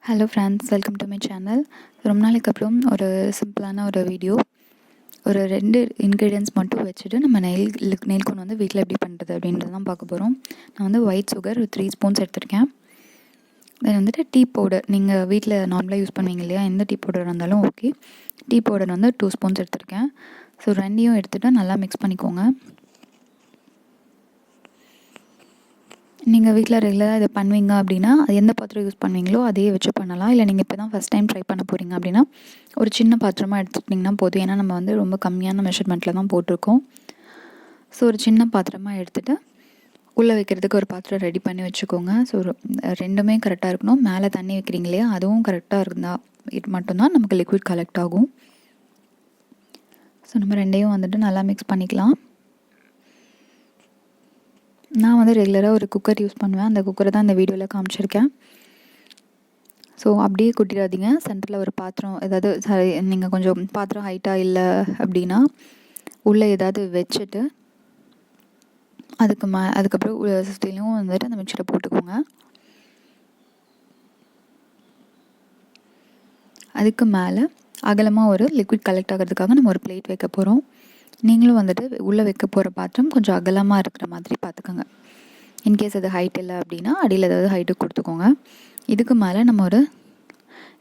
Hello friends, welcome to my channel. ரொம்ப நாளைக்கு அப்புறம் ஒரு சிம்பிளான ஒரு வீடியோ. ஒரு 2 இன்க்ரீடியன்ட்ஸ் மட்டும் வச்சுட்டு நம்ம நெயில் கோன் வந்து வீட்டில் எப்படி பண்ணுறது அப்படின்றது தான் பார்க்க போகிறோம். நான் வந்து ஒயிட் சுகர் 3 ஸ்பூன்ஸ் எடுத்திருக்கேன். தென் வந்துட்டு டீ பவுடர், நீங்கள் வீட்டில் நார்மலாக யூஸ் பண்ணுவீங்க இல்லையா, எந்த டீ பவுடர் இருந்தாலும் ஓகே. டீ பவுடர் வந்து 2 ஸ்பூன்ஸ் எடுத்திருக்கேன். ஸோ ரெண்டையும் எடுத்துகிட்டு நல்லா மிக்ஸ் பண்ணிக்கோங்க. நீங்கள் வீட்டில் ரெகுலராக இதை பண்ணுவீங்க அப்படின்னா அது எந்த பாத்திரம் யூஸ் பண்ணுவீங்களோ அதையே வச்சு பண்ணலாம். இல்லை நீங்கள் இப்போ தான் ஃபஸ்ட் டைம் ட்ரை பண்ண போகிறீங்க அப்படின்னா ஒரு சின்ன பாத்திரமாக எடுத்துக்கிட்டிங்கன்னா போதும். ஏன்னா நம்ம வந்து ரொம்ப கம்மியான மெஷர்மெண்ட்டில் தான் போட்டிருக்கோம். ஸோ ஒரு சின்ன பாத்திரமாக எடுத்துகிட்டு உள்ளே வைக்கிறதுக்கு ஒரு பாத்திரம் ரெடி பண்ணி வச்சுக்கோங்க. ஸோ ரெண்டுமே கரெக்டாக இருக்கணும். மேலே தண்ணி வைக்கிறீங்க இல்லையா, அதுவும் கரெக்டாக இருந்தால் இது மட்டும்தான் நமக்கு லிக்விட் கலெக்ட் ஆகும். ஸோ நம்ம ரெண்டையும் வந்துட்டு நல்லா மிக்ஸ் பண்ணிக்கலாம். நான் வந்து ரெகுலராக ஒரு குக்கர் யூஸ் பண்ணுவேன். அந்த குக்கரை தான் இந்த வீடியோவில் காமிச்சிருக்கேன். ஸோ அப்படியே கொட்டிடாதீங்க. சென்டரில் ஒரு பாத்திரம், ஏதாவது நீங்கள் கொஞ்சம் பாத்திரம் ஹைட்டாக இல்லை அப்படின்னா உள்ளே ஏதாவது வச்சுட்டு அதுக்கப்புறம் சுற்றிலையும் வந்துட்டு அந்த மிக்சரை போட்டுக்கோங்க. அதுக்கு மேலே அகலமாக ஒரு லிக்விட் கலெக்ட் ஆகிறதுக்காக நம்ம ஒரு பிளேட் வைக்க போகிறோம். நீங்களும் வந்துட்டு உள்ளே வைக்க போகிற பாத்திரம் கொஞ்சம் அகலமாக இருக்கிற மாதிரி பார்த்துக்கோங்க. இன்கேஸ் அது ஹைட் இல்லை அப்படின்னா அடியில் ஏதாவது ஹைட்டு கொடுத்துக்கோங்க. இதுக்கு மேலே நம்ம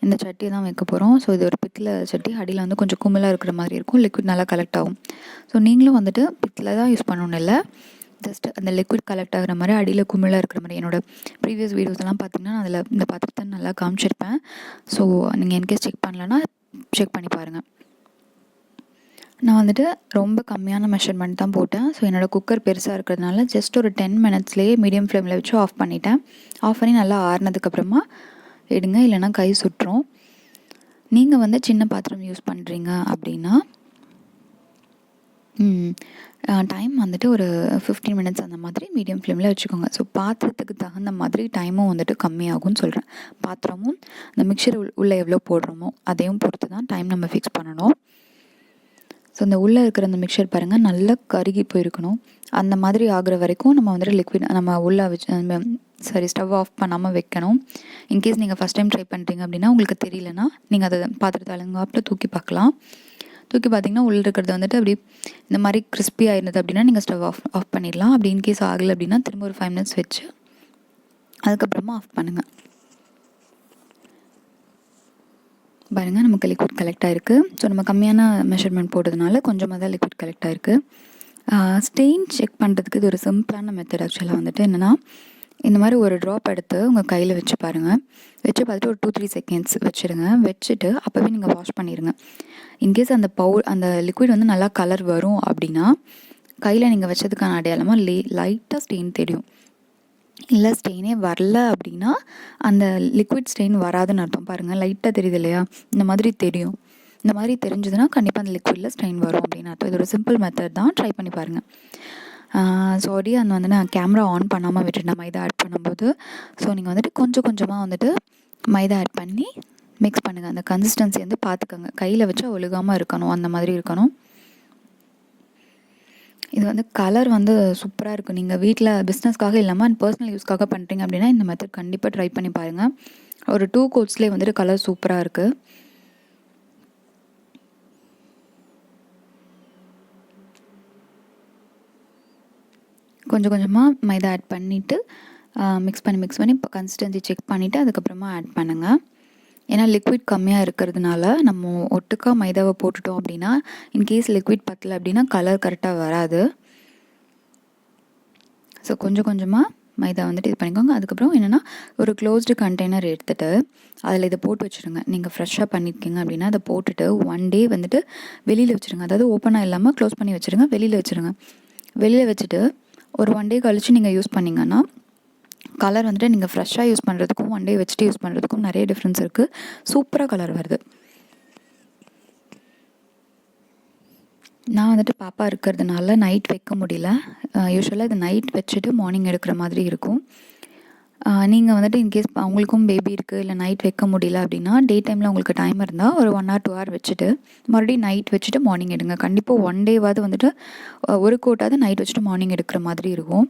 இந்த சட்டி தான் வைக்க போகிறோம். ஸோ இது ஒரு பித்தளை சட்டி. அடியில் வந்து கொஞ்சம் கும்பலாக இருக்கிற மாதிரி இருக்கும். லிக்விட் நல்லா கலெக்ட் ஆகும். ஸோ நீங்களும் வந்துட்டு பித்தளை தான் யூஸ் பண்ணணும் இல்லை, ஜஸ்ட் அந்த லிக்விட் கலெக்ட் ஆகிற மாதிரி அடியில் கும்பலாக இருக்கிற மாதிரி. என்னோடய ப்ரீவியஸ் வீடியோஸ்லாம் பார்த்திங்கன்னா அதில் இந்த பாத்திரத்தை நல்லா காமிச்சிருப்பேன். ஸோ நீங்கள் இன்கேஸ் செக் பண்ணலன்னா செக் பண்ணி பாருங்கள். நான் வந்துட்டு ரொம்ப கம்மியான மெஷர்மெண்ட் தான் போட்டேன். ஸோ என்னோடய குக்கர் பெருசாக இருக்கிறதுனால ஜஸ்ட் ஒரு 10 மினிட்ஸ்லேயே மீடியம் ஃப்ளேமில் வச்சு ஆஃப் பண்ணிட்டேன். ஆஃப் பண்ணி நல்லா ஆறுனதுக்கப்புறமா எடுங்க, இல்லைனா கை சுட்டுரும். நீங்கள் வந்து சின்ன பாத்திரம் யூஸ் பண்ணுறீங்க அப்படின்னா டைம் வந்துட்டு ஒரு 15 மினிட்ஸ் அந்த மாதிரி மீடியம் ஃப்ளேமில் வச்சுக்கோங்க. ஸோ பாத்திரத்துக்கு தகுந்த மாதிரி டைமும் வந்துட்டு கம்மியாகும்னு சொல்கிறேன். பாத்திரமும் அந்த மிக்சர் உள்ளே எவ்வளோ போடுறோமோ அதையும் பொறுத்து தான் டைம் நம்ம ஃபிக்ஸ் பண்ணணும். ஸோ இந்த உள்ளே இருக்கிற அந்த மிக்சர் பாருங்கள், நல்லா கருகி போயிருக்கணும். அந்த மாதிரி ஆகிற வரைக்கும் நம்ம வந்துட்டு லிக்விட் நம்ம உள்ளே வச்சு ஸ்டவ் ஆஃப் பண்ணாமல் வைக்கணும். இன்கேஸ் நீங்கள் ஃபஸ்ட் டைம் ட்ரை பண்ணுறீங்க அப்படின்னா உங்களுக்கு தெரியலனா நீங்கள் அதை பாத்திரத்தை அலங்காப்பில் தூக்கி பார்க்கலாம். தூக்கி பார்த்திங்கன்னா உள்ளே இருக்கிறது வந்துட்டு அப்படி இந்த மாதிரி கிறிஸ்பி ஆயிருந்தது அப்படின்னா நீங்கள் ஸ்டவ் ஆஃப் பண்ணிடலாம். அப்படி இன்கேஸ் ஆகலை அப்படின்னா திரும்ப ஒரு 5 மினிட்ஸ் வச்சு அதுக்கப்புறமா ஆஃப் பண்ணுங்கள். பாருங்கள், நமக்கு லிக்விட் கலெக்ட் ஆகிருக்கு. ஸோ நம்ம கம்மியான மெஷர்மெண்ட் போட்டதுனால கொஞ்சமாக தான் லிக்விட் கலெக்ட் ஆகிருக்கு. ஸ்டெயின் செக் பண்ணுறதுக்கு இது ஒரு சிம்பிளான மெத்தட். ஆக்சுவலாக வந்துட்டு என்னென்னா, இந்த மாதிரி ஒரு ட்ராப் எடுத்து உங்கள் கையில் வச்சு பாருங்கள். வச்சு பார்த்துட்டு ஒரு 2-3 செகண்ட்ஸ் வச்சுருங்க. வச்சுட்டு அப்போவே நீங்கள் வாஷ் பண்ணிடுங்க. இன்கேஸ் அந்த லிக்விட் வந்து நல்லா கலர் வரும் அப்படின்னா கையில் நீங்கள் வச்சதுக்கான அடையாளமாக லைட்டாக ஸ்டெயின் தெரியும். இல்லை ஸ்டெயினே வரல அப்படின்னா அந்த லிக்விட் ஸ்டெயின் வராதுன்னு அர்த்தம். பாருங்கள், லைட்டாக தெரியுது இல்லையா, இந்த மாதிரி தெரியும். இந்த மாதிரி தெரிஞ்சதுன்னா கண்டிப்பாக அந்த லிக்விடில் ஸ்டெயின் வரும் அப்படின்னு அர்த்தம். இது ஒரு சிம்பிள் மெத்தட் தான், ட்ரை பண்ணி பாருங்கள். சாரி, வந்து நான் கேமரா ஆன் பண்ணாமல் விட்டுட்டேன் மைதா ஆட் பண்ணும்போது. ஸோ நீங்கள் வந்துட்டு கொஞ்சம் கொஞ்சமாக வந்துட்டு மைதா ஆட் பண்ணி மிக்ஸ் பண்ணுங்கள். அந்த கன்சிஸ்டன்சி வந்து பார்த்துக்கோங்க. கையில் வச்சா ஒழுகாமல் இருக்கணும், அந்த மாதிரி இருக்கணும். இது வந்து கலர் வந்து சூப்பராக இருக்கும். நீங்கள் வீட்டில் பிஸ்னஸ்க்காக இல்லாமல் அண்ட் பர்சனல் யூஸ்க்காக பண்ணுறீங்க அப்படின்னா இந்த மெத்தட் கண்டிப்பாக ட்ரை பண்ணி பாருங்கள். ஒரு 2 கோட்ஸ்லேயே வந்துட்டு கலர் சூப்பராக இருக்குது. கொஞ்சம் கொஞ்சமாக மைதா ஆட் பண்ணிவிட்டு மிக்ஸ் பண்ணி இப்போ கன்சிஸ்டன்சி செக் பண்ணிவிட்டு அதுக்கப்புறமா ஆட் பண்ணுங்கள். ஏன்னா லிக்விட் கம்மியாக இருக்கிறதுனால நம்ம ஒட்டுக்கா மைதாவை போட்டுட்டோம் அப்படின்னா இன்கேஸ் லிக்விட் பத்தலை அப்படின்னா கலர் கரெக்டாக வராது. ஸோ கொஞ்சம் கொஞ்சமாக மைதா வந்துட்டு இது பண்ணிக்கோங்க. அதுக்கப்புறம் என்னென்னா, ஒரு க்ளோஸ்டு கண்டெய்னர் எடுத்துகிட்டு அதில் இதை போட்டு வச்சுருங்க. நீங்கள் ஃப்ரெஷ்ஷாக பண்ணியிருக்கீங்க அப்படின்னா அதை போட்டுட்டு 1 டே வந்துட்டு வெளியில் வச்சுருங்க. அதாவது ஓப்பனாக இல்லாமல் க்ளோஸ் பண்ணி வச்சுருங்க, வெளியில் வச்சுருங்க. வெளியில் வச்சுட்டு ஒரு 1 டே கழித்து நீங்கள் யூஸ் பண்ணிங்கன்னா கலர் வந்துட்டு நீங்கள் ஃப்ரெஷ்ஷாக யூஸ் பண்ணுறதுக்கும் 1 டே வச்சுட்டு யூஸ் பண்ணுறதுக்கும் நிறைய டிஃப்ரென்ஸ் இருக்குது. சூப்பராக கலர் வருது. நான் வந்துட்டு பாப்பா இருக்கிறதுனால நைட் வைக்க முடியல. யூஸ்வலாக இது நைட் வச்சுட்டு மார்னிங் எடுக்கிற மாதிரி இருக்கும். நீங்கள் வந்துட்டு இன்கேஸ் அவங்களுக்கும் பேபி இருக்குது, இல்லை நைட் வைக்க முடியல அப்படின்னா டே டைமில் உங்களுக்கு டைம் இருந்தால் ஒரு 1 or 2 hour வச்சுட்டு மறுபடியும் நைட் வச்சுட்டு மார்னிங் எடுங்க. கண்டிப்பாக 1 டேவாவது வந்துட்டு ஒரு கோட்டாவது நைட் வச்சுட்டு மார்னிங் எடுக்கிற மாதிரி இருக்கும்.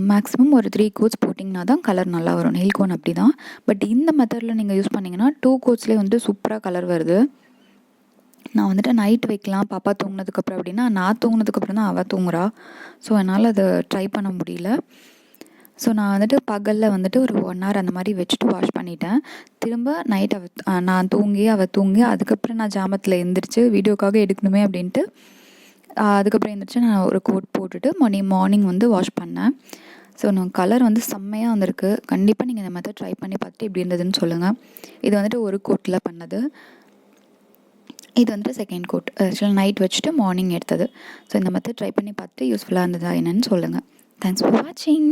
மேக்ஸிமம் ஒரு 3 கோட்ஸ் போட்டிங்கன்னா தான் கலர் நல்லா வரும். நெயில் கோன் அப்படி தான். பட் இந்த மெத்தடில் நீங்கள் யூஸ் பண்ணிங்கன்னா 2 கோட்ஸ்லேயே வந்துட்டு சூப்பராக கலர் வருது. நான் வந்துட்டு நைட் வைக்கலாம் பாப்பா தூங்கினதுக்கப்புறம் அப்படின்னா, நான் தூங்கினதுக்கப்புறம் தான் அவள் தூங்குறா. ஸோ என்னால் அதை ட்ரை பண்ண முடியல. ஸோ நான் வந்துட்டு பகலில் வந்துட்டு ஒரு 1 hour அந்த மாதிரி வச்சுட்டு வாஷ் பண்ணிட்டேன். திரும்ப நைட் நான் தூங்கி அவள் தூங்கி அதுக்கப்புறம் நான் ஜாமத்தில் எழுந்திரிச்சு வீடியோக்காக எடுக்கணுமே அப்படின்ட்டு அதுக்கப்புறம் எழுந்திரிச்சு நான் ஒரு கோட் போட்டுட்டு மார்னிங் வந்து வாஷ் பண்ணேன். ஸோ நான் கலர் வந்து செம்மையாக வந்திருக்கு. கண்டிப்பாக நீங்கள் இந்த மெத்தட் ட்ரை பண்ணி பார்த்துட்டு எப்படி இருந்ததுன்னு சொல்லுங்கள். இது வந்துட்டு ஒரு கோட்டில் பண்ணது. இது வந்துட்டு செகண்ட் கோட். ஆக்சுவலாக நைட் வச்சுட்டு மார்னிங் எடுத்தது. ஸோ இந்த மெத்தட் ட்ரை பண்ணி பார்த்துட்டு யூஸ்ஃபுல்லாக இருந்ததா என்னன்னு சொல்லுங்கள். தேங்க்ஸ் ஃபார் வாட்சிங்.